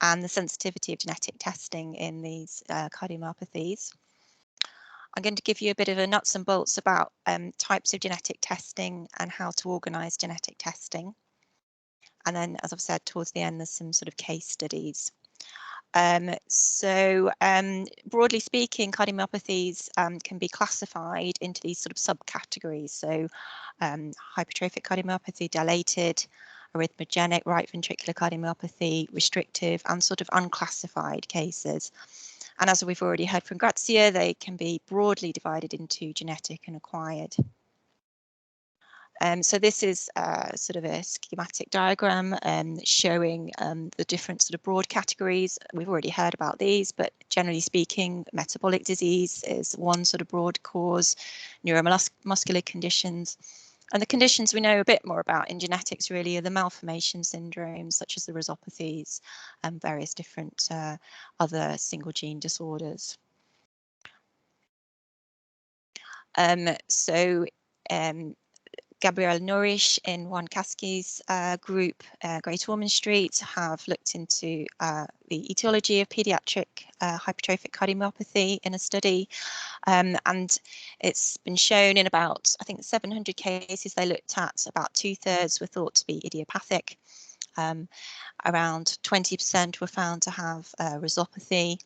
and the sensitivity of genetic testing in these cardiomyopathies. I'm going to give you a bit of a nuts and bolts about types of genetic testing and how to organise genetic testing. And then, as I've said, towards the end, there's some sort of case studies. Broadly speaking, cardiomyopathies can be classified into these sort of subcategories. So hypertrophic cardiomyopathy, dilated, arrhythmogenic, right ventricular cardiomyopathy, restrictive, and sort of unclassified cases. And as we've already heard from Grazia, they can be broadly divided into genetic and acquired. So this is sort of a schematic diagram showing the different sort of broad categories. We've already heard about these, but generally speaking, metabolic disease is one sort of broad cause, neuromuscular conditions. And the conditions we know a bit more about in genetics really are the malformation syndromes, such as the rhizopathies and various different other single gene disorders. Gabrielle Nourish in Juan Kasky's group, Great Ormond Street, have looked into the etiology of paediatric hypertrophic cardiomyopathy in a study. And it's been shown in about, I think, 700 cases they looked at, about 2/3 were thought to be idiopathic. Around 20% were found to have rhizopathy.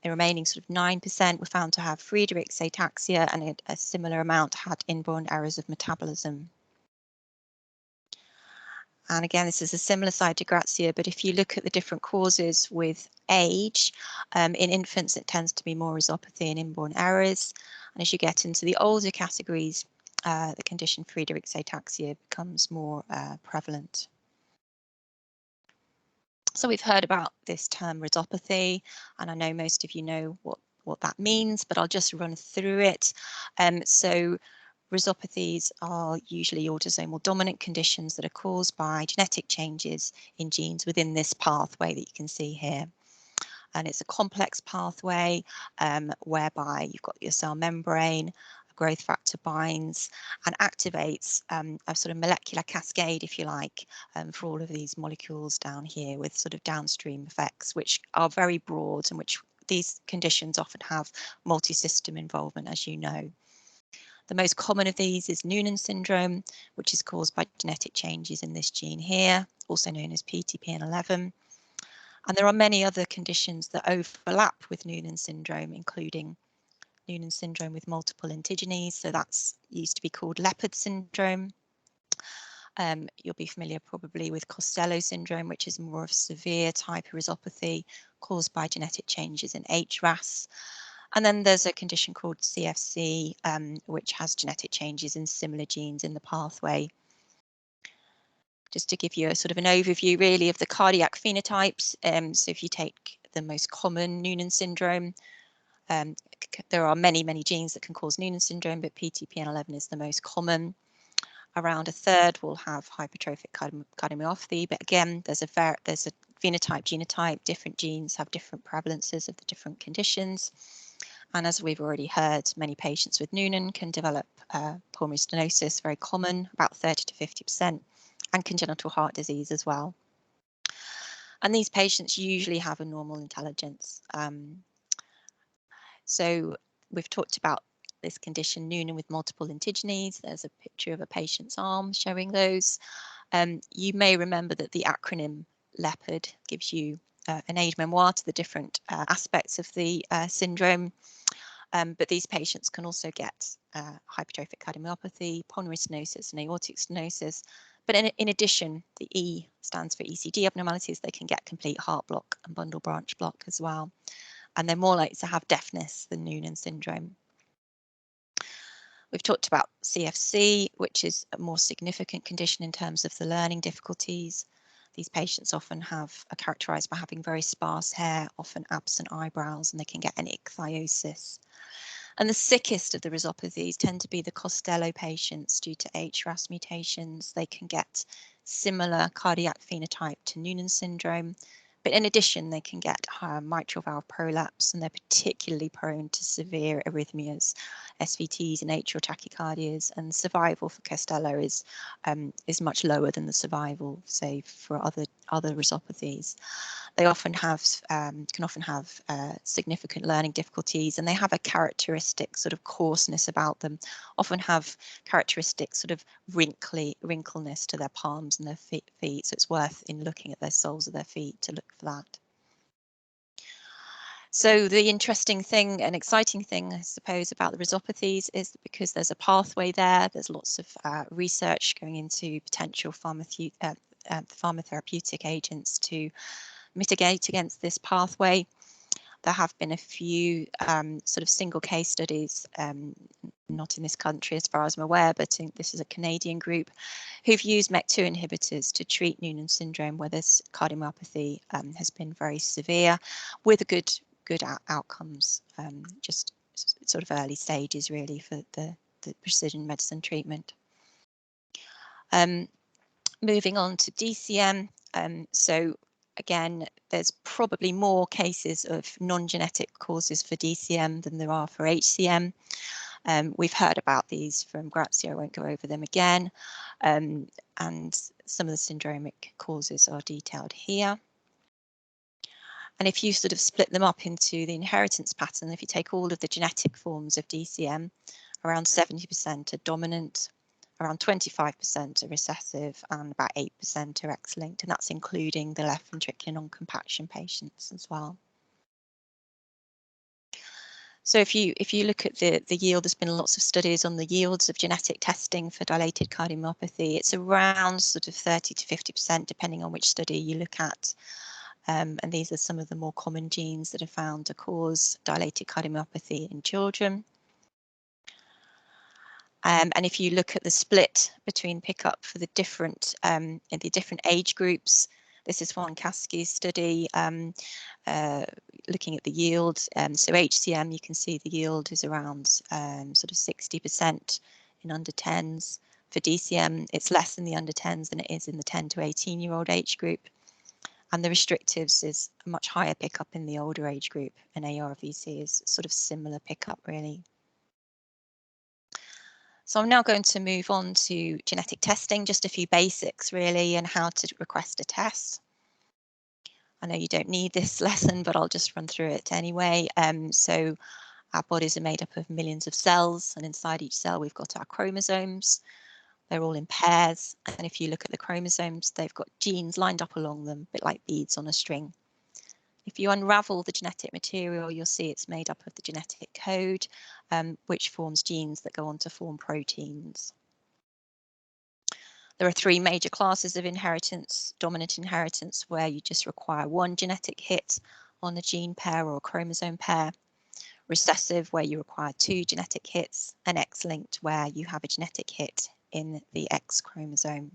The remaining sort of 9% were found to have Friedreich's ataxia, and a similar amount had inborn errors of metabolism. And again, this is a similar side to Grazia, but if you look at the different causes with age, in infants it tends to be more rhizopathy and inborn errors. And as you get into the older categories, the condition Friedreich's ataxia becomes more prevalent. So we've heard about this term rhizopathy, and I know most of you know what that means, but I'll just run through it. So rhizopathies are usually autosomal dominant conditions that are caused by genetic changes in genes within this pathway that you can see here. And it's a complex pathway whereby you've got your cell membrane, growth factor binds and activates a sort of molecular cascade, if you like, for all of these molecules down here with sort of downstream effects, which are very broad and which these conditions often have multi-system involvement, as you know. The most common of these is Noonan syndrome, which is caused by genetic changes in this gene here, also known as PTPN11. And there are many other conditions that overlap with Noonan syndrome, including Noonan syndrome with multiple antigenies, so that's used to be called leopard syndrome. You'll be familiar probably with Costello syndrome, which is more of a severe type of rhizopathy caused by genetic changes in HRAS. And then there's a condition called CFC, which has genetic changes in similar genes in the pathway. Just to give you a sort of an overview really of the cardiac phenotypes. So if you take the most common Noonan syndrome, there are many genes that can cause Noonan syndrome, but PTPN11 is the most common. Around a third will have hypertrophic cardiomyopathy, but again, there's a phenotype, genotype, different genes have different prevalences of the different conditions. And as we've already heard, many patients with Noonan can develop pulmonary stenosis, very common, about 30 to 50%, and congenital heart disease as well. And these patients usually have a normal intelligence. So we've talked about this condition, Noonan with multiple antigenies. There's a picture of a patient's arm showing those. You may remember that the acronym LEOPARD gives you an aide-memoire to the different aspects of the syndrome. But these patients can also get hypertrophic cardiomyopathy, pulmonary stenosis, and aortic stenosis. But in addition, the E stands for ECG abnormalities. They can get complete heart block and bundle branch block as well. And they're more likely to have deafness than Noonan syndrome. We've talked about CFC, which is a more significant condition in terms of the learning difficulties. These patients often are characterised by having very sparse hair, often absent eyebrows, and they can get an ichthyosis. And the sickest of the rhizopathies tend to be the Costello patients due to HRAS mutations. They can get similar cardiac phenotype to Noonan syndrome, But in addition, they can get mitral valve prolapse, and they're particularly prone to severe arrhythmias, SVTs, and atrial tachycardias. And survival for Costello is much lower than the survival, say, for other resolopathies. They often have can often have significant learning difficulties, and they have a characteristic sort of coarseness about them. Often have characteristic sort of wrinkleness to their palms and their feet. So it's worth in looking at their soles of their feet to look for that. So the interesting thing and exciting thing, I suppose, about the resolopathies is that because there's a pathway there, there's lots of research going into potential pharmacotherapeutic agents to mitigate against this pathway. There have been a few sort of single case studies, not in this country as far as I'm aware, but this is a Canadian group, who've used MEK2 inhibitors to treat Noonan syndrome, where this cardiomyopathy has been very severe, with a good outcomes, just sort of early stages really for the precision medicine treatment. Moving on to DCM, so again, there's probably more cases of non-genetic causes for DCM than there are for HCM. We've heard about these from Grazia, I won't go over them again, and some of the syndromic causes are detailed here. And if you sort of split them up into the inheritance pattern, if you take all of the genetic forms of DCM, around 70% are dominant, around 25% are recessive, and about 8% are X-linked, and that's including the left ventricular non-compaction patients as well. So if you look at the yield, there's been lots of studies on the yields of genetic testing for dilated cardiomyopathy. It's around sort of 30 to 50%, depending on which study you look at. And these are some of the more common genes that are found to cause dilated cardiomyopathy in children. And if you look at the split between pickup for the different age groups, this is one Caskey's study looking at the yield. So HCM, you can see the yield is around sort of 60% in under 10s. For DCM, it's less in the under 10s than it is in the 10 to 18-year-old age group. And the restrictives is a much higher pickup in the older age group, and ARVC is sort of similar pickup really. So I'm now going to move on to genetic testing, just a few basics really, and how to request a test. I know you don't need this lesson, but I'll just run through it anyway. So our bodies are made up of millions of cells, and inside each cell we've got our chromosomes. They're all in pairs, and if you look at the chromosomes, they've got genes lined up along them, a bit like beads on a string. If you unravel the genetic material, you'll see it's made up of the genetic code, which forms genes that go on to form proteins. There are three major classes of inheritance: dominant inheritance, where you just require one genetic hit on a gene pair or a chromosome pair; recessive, where you require two genetic hits; and X-linked, where you have a genetic hit in the X chromosome.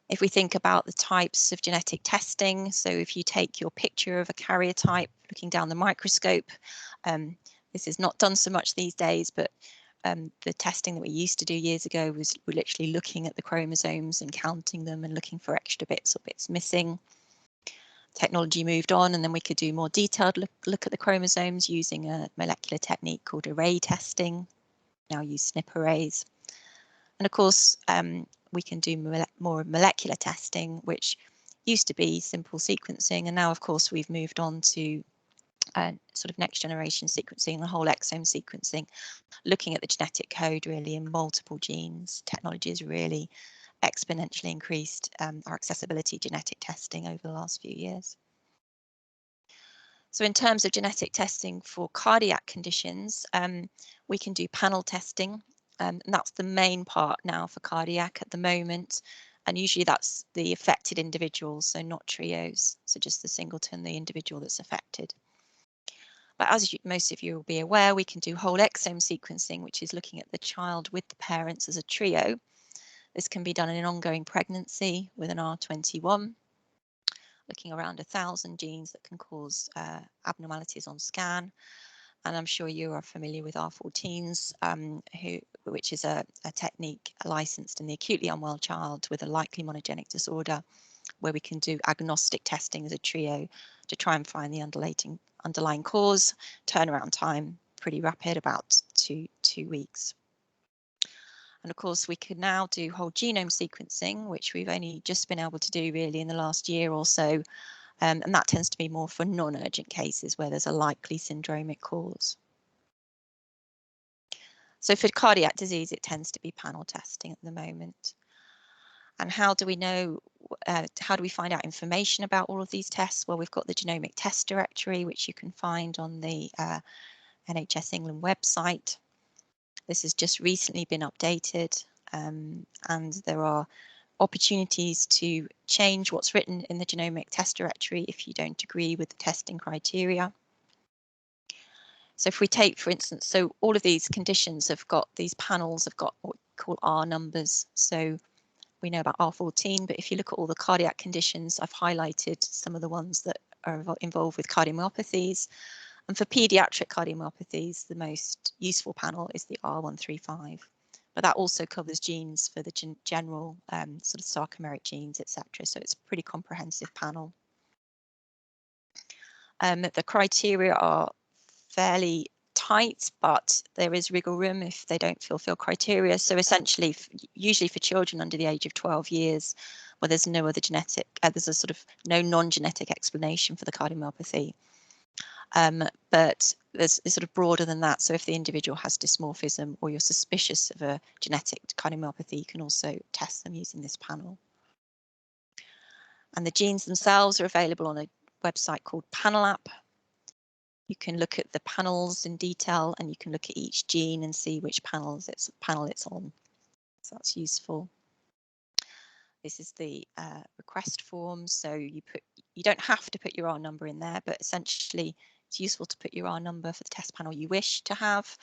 If we think about the types of genetic testing, so if you take your picture of a karyotype looking down the microscope, this is not done so much these days, but the testing that we used to do years ago was we're literally looking at the chromosomes and counting them and looking for extra bits or bits missing. Technology moved on, and then we could do more detailed look at the chromosomes using a molecular technique called array testing. Now use SNP arrays. And of course, we can do more molecular testing, which used to be simple sequencing, and now of course we've moved on to sort of next generation sequencing, the whole exome sequencing, looking at the genetic code really in multiple genes. Technology has really exponentially increased our accessibility to genetic testing over the last few years. So in terms of genetic testing for cardiac conditions, we can do panel testing, and that's the main part now for cardiac at the moment. And usually that's the affected individuals, so not trios, so just the singleton, the individual that's affected. But as most of you will be aware, we can do whole exome sequencing, which is looking at the child with the parents as a trio. This can be done in an ongoing pregnancy with an R21, looking around 1,000 genes that can cause abnormalities on scan. And I'm sure you are familiar with R14s, which is a technique licensed in the acutely unwell child with a likely monogenic disorder, where we can do agnostic testing as a trio to try and find the underlying cause. Turnaround time pretty rapid, about two weeks. And of course, we can now do whole genome sequencing, which we've only just been able to do really in the last year or so. And that tends to be more for non-urgent cases where there's a likely syndromic cause. So for cardiac disease, it tends to be panel testing at the moment. And how do we know, how do we find out information about all of these tests? Well, we've got the genomic test directory, which you can find on the NHS England website. This has just recently been updated, and there are opportunities to change what's written in the genomic test directory if you don't agree with the testing criteria. So if we take, for instance, so all of these conditions have got, these panels have got what we call R numbers. So we know about R14, but if you look at all the cardiac conditions, I've highlighted some of the ones that are involved with cardiomyopathies. And for pediatric cardiomyopathies, the most useful panel is the R135. But that also covers genes for the general sort of sarcomeric genes, etc. So it's a pretty comprehensive panel. The criteria are fairly tight, but there is wiggle room if they don't fulfill criteria. So essentially, usually for children under the age of 12 years, where there's no other genetic, there's a sort of no non-genetic explanation for the cardiomyopathy. But it's sort of broader than that. So if the individual has dysmorphism or you're suspicious of a genetic cardiomyopathy, you can also test them using this panel. And the genes themselves are available on a website called Panel App. You can look at the panels in detail, and you can look at each gene and see which panel it's on. So that's useful. This is the request form. So you don't have to put your R number in there, but essentially it's useful to put your R number for the test panel you wish to have.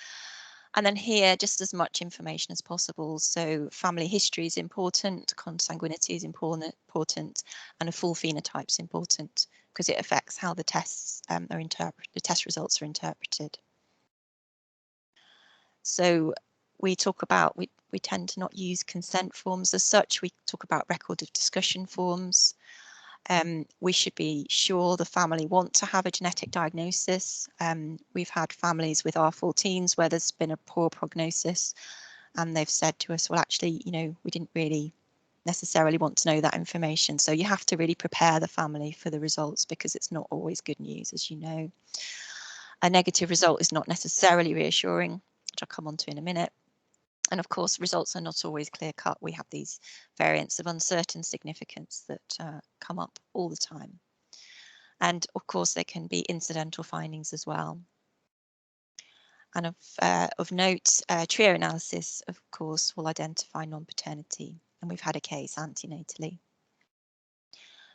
And then here, just as much information as possible. So family history is important, consanguinity is important, and a full phenotype is important because it affects how the tests the test results are interpreted. So we talk about, we tend to not use consent forms as such. We talk about record of discussion forms. We should be sure the family want to have a genetic diagnosis. We've had families with R14s where there's been a poor prognosis, and they've said to us, well, actually, you know, we didn't really necessarily want to know that information. So you have to really prepare the family for the results, because it's not always good news, as you know. A negative result is not necessarily reassuring, which I'll come on to in a minute. And of course, results are not always clear cut. We have these variants of uncertain significance that come up all the time. And of course, there can be incidental findings as well. And of note, trio analysis, of course, will identify non-paternity. And we've had a case antenatally.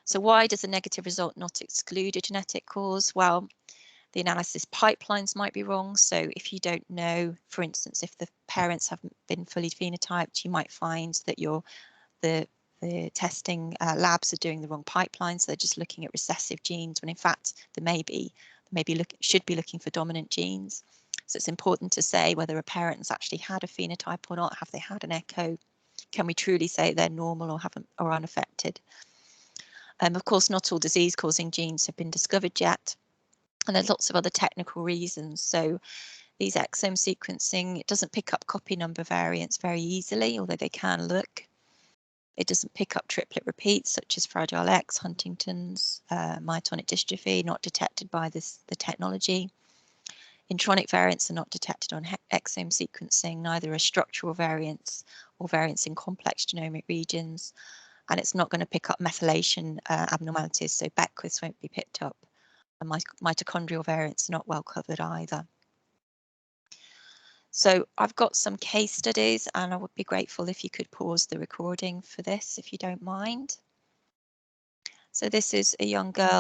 So why does a negative result not exclude a genetic cause? Well, the analysis pipelines might be wrong. So if you don't know, for instance, if the parents haven't been fully phenotyped, you might find that the testing labs are doing the wrong pipelines. So they're just looking at recessive genes, when in fact they should be looking for dominant genes. So it's important to say whether a parent has actually had a phenotype or not. Have they had an echo? Can we truly say they're normal or unaffected? Of course, not all disease-causing genes have been discovered yet. And there's lots of other technical reasons. So these exome sequencing, it doesn't pick up copy number variants very easily, although they can look. It doesn't pick up triplet repeats such as Fragile X, Huntington's, myotonic dystrophy, not detected by the technology. Intronic variants are not detected on exome sequencing, neither are structural variants or variants in complex genomic regions. And it's not going to pick up methylation abnormalities, so Beckwith's won't be picked up. And mitochondrial variants are not well covered either. So I've got some case studies, and I would be grateful if you could pause the recording for this, if you don't mind. So this is a young girl